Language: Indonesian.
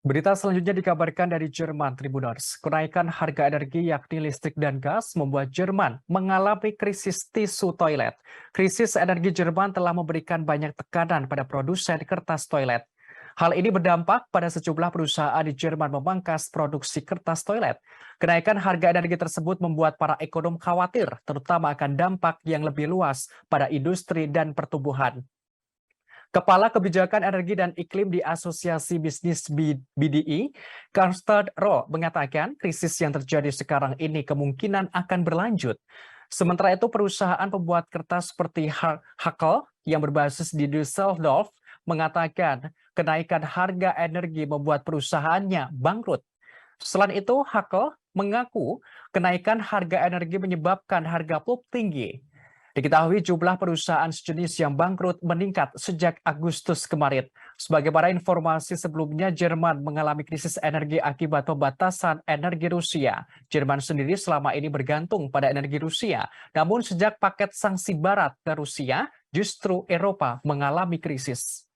Berita selanjutnya dikabarkan dari Jerman Tribuners. Kenaikan harga energi yakni listrik dan gas membuat Jerman mengalami krisis tisu toilet. Krisis energi Jerman telah memberikan banyak tekanan pada produsen kertas toilet. Hal ini berdampak pada sejumlah perusahaan di Jerman memangkas produksi kertas toilet. Kenaikan harga energi tersebut membuat para ekonom khawatir, terutama akan dampak yang lebih luas pada industri dan pertumbuhan. Kepala Kebijakan Energi dan Iklim di Asosiasi Bisnis BDI, Karsten Roh, mengatakan krisis yang terjadi sekarang ini kemungkinan akan berlanjut. Sementara itu, perusahaan pembuat kertas seperti Hakel yang berbasis di Düsseldorf mengatakan kenaikan harga energi membuat perusahaannya bangkrut. Selain itu, Hakel mengaku kenaikan harga energi menyebabkan harga pulp tinggi. Diketahui jumlah perusahaan sejenis yang bangkrut meningkat sejak Agustus kemarin. Sebagaimana informasi sebelumnya, Jerman mengalami krisis energi akibat pembatasan energi Rusia. Jerman sendiri selama ini bergantung pada energi Rusia. Namun sejak paket sanksi barat ke Rusia, justru Eropa mengalami krisis.